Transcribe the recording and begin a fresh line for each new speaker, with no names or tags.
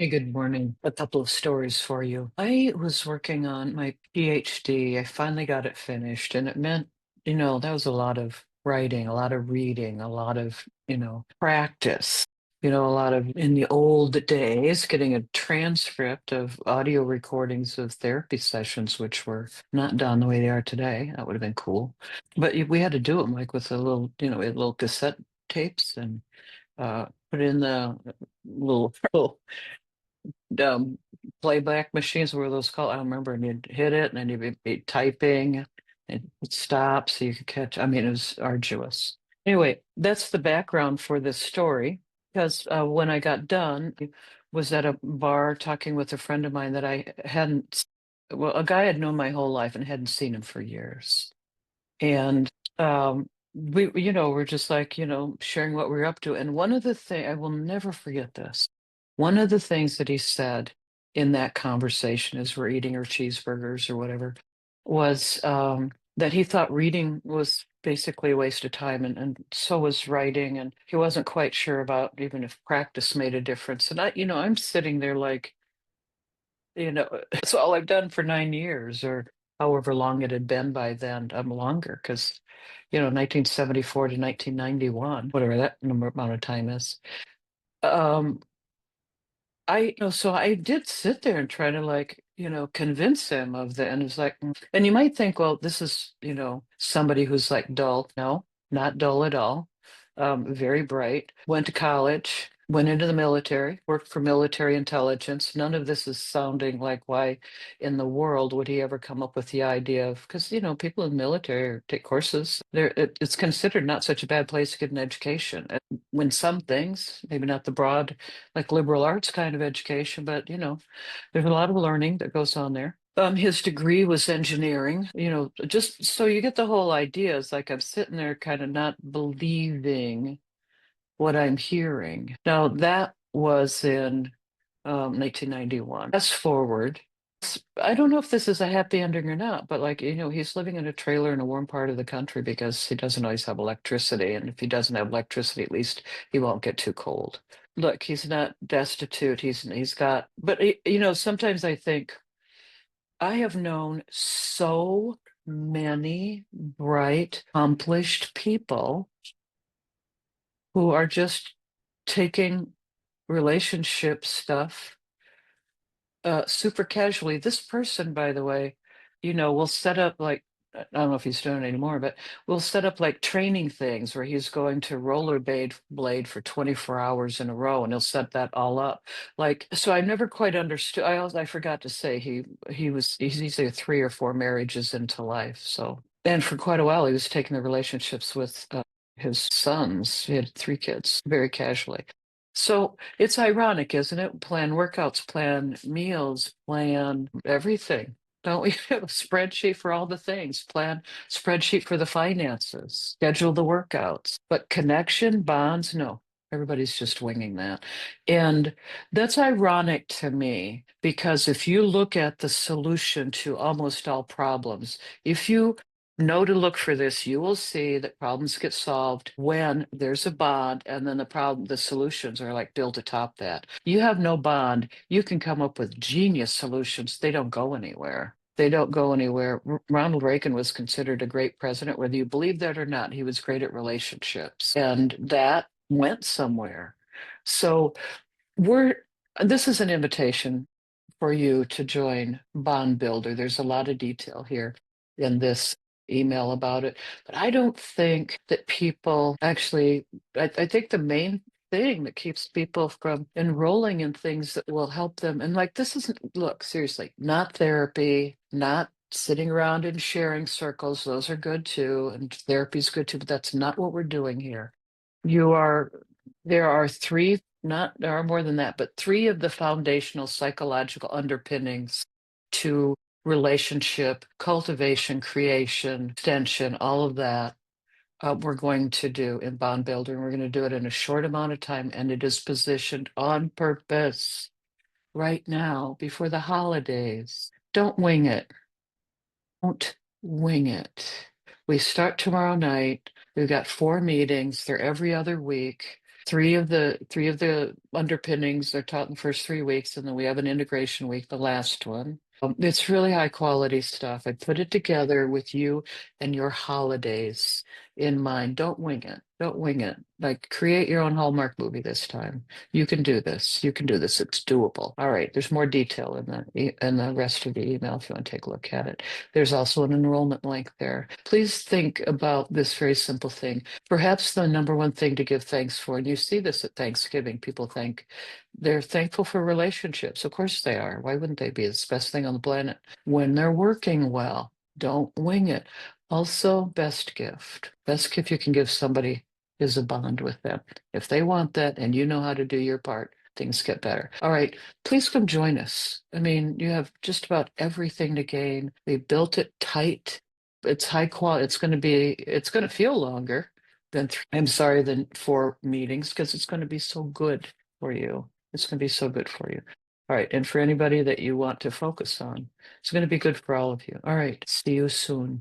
Hey, good morning. A couple of stories for you. I was working on my PhD. I finally got it finished, and it meant, that was a lot of writing, a lot of reading, a lot of, practice. A lot of, in the old days, getting a transcript of audio recordings of therapy sessions, which were not done the way they are today. That would have been cool. But we had to do them like with a little, little cassette tapes and put in the little um, playback machines. What were those called? I don't remember. And you'd hit it, and then you'd be typing, and it'd stop so you could catch. I mean, it was arduous. Anyway, that's the background for this story. Because when I got done, I was at a bar talking with a friend of mine that I hadn't. Well, a guy I'd known my whole life and hadn't seen him for years, and we're just like, sharing what we were up to. And one of the things I will never forget this. One of the things that he said in that conversation as we're eating our cheeseburgers or whatever was that he thought reading was basically a waste of time, and so was writing. And he wasn't quite sure about even if practice made a difference. And I'm sitting there like, it's all I've done for 9 years or however long it had been by then. I'm longer because, 1974 to 1991, whatever that amount of time is. Um, so I did sit there and try to like, convince him of the, and it's like, and you might think, well, this is, somebody who's like dull. No, not dull at all. Very bright, went to college, went into the military, worked for military intelligence. None of this is sounding like why in the world would he ever come up with the idea of, because, people in the military take courses. It's considered not such a bad place to get an education. And when some things, maybe not the broad, like liberal arts kind of education, but, there's a lot of learning that goes on there. His degree was engineering, just so you get the whole idea. It's like I'm sitting there kind of not believing what I'm hearing. Now, that was in 1991. Fast forward. I don't know if this is a happy ending or not, but like, he's living in a trailer in a warm part of the country because he doesn't always have electricity. And if he doesn't have electricity, at least he won't get too cold. Look, he's not destitute. He's got, but sometimes I think I have known so many bright, accomplished people who are just taking relationship stuff super casually. This person, by the way, will set up like, I don't know if he's doing it anymore, but we'll set up like training things where he's going to rollerblade for 24 hours in a row, and he'll set that all up. Like, so I never quite understood. I forgot to say he's either 3 or 4 marriages into life. So, and for quite a while he was taking the relationships with his sons. He had 3 kids very casually. So it's ironic, isn't it? Plan workouts, plan meals, plan everything. Don't we have a spreadsheet for all the things? Plan spreadsheet for the finances, schedule the workouts. But connection, bonds, no. Everybody's just winging that. And that's ironic to me because if you look at the solution to almost all problems, if you know to look for this, you will see that problems get solved when there's a bond, and then the solutions are like built atop that. You have no bond, you can come up with genius solutions. They don't go anywhere. They don't go anywhere. Ronald Reagan was considered a great president, whether you believe that or not. He was great at relationships, and that went somewhere. So we're this is an invitation for you to join Bond Builder. There's a lot of detail here in this email about it, but I don't think that people actually, I think the main thing that keeps people from enrolling in things that will help them, and like this isn't, look, seriously, not therapy, not sitting around in sharing circles. Those are good too, and therapy's good too, but that's not what we're doing here. You are, there are three, not, there are more than that, but three of the foundational psychological underpinnings to relationship, cultivation, creation, extension, all of that. We're going to do in Bond Builder, and we're going to do it in a short amount of time, and it is positioned on purpose right now before the holidays. Don't wing it. Don't wing it. We start tomorrow night. We've got 4 meetings. They're every other week. Three of the underpinnings are taught in the first 3 weeks, and then we have an integration week, the last one. It's really high quality stuff. I put it together with you and your holidays in mind. Don't wing it. Don't wing it. Like, create your own Hallmark movie this time. You can do this. You can do this. It's doable. All right. There's more detail in the rest of the email if you want to take a look at it. There's also an enrollment link there. Please think about this very simple thing. Perhaps the number one thing to give thanks for, and you see this at Thanksgiving, they're thankful for relationships. Of course they are. Why wouldn't they be? It's the best thing on the planet. When they're working well, don't wing it. Also, best gift you can give somebody is a bond with them. If they want that and you know how to do your part, things get better. All right, please come join us. I mean, you have just about everything to gain. We built it tight. It's high quality. It's going to feel longer than 4 meetings, because it's going to be so good for you. It's going to be so good for you. All right. And for anybody that you want to focus on, it's going to be good for all of you. All right. See you soon.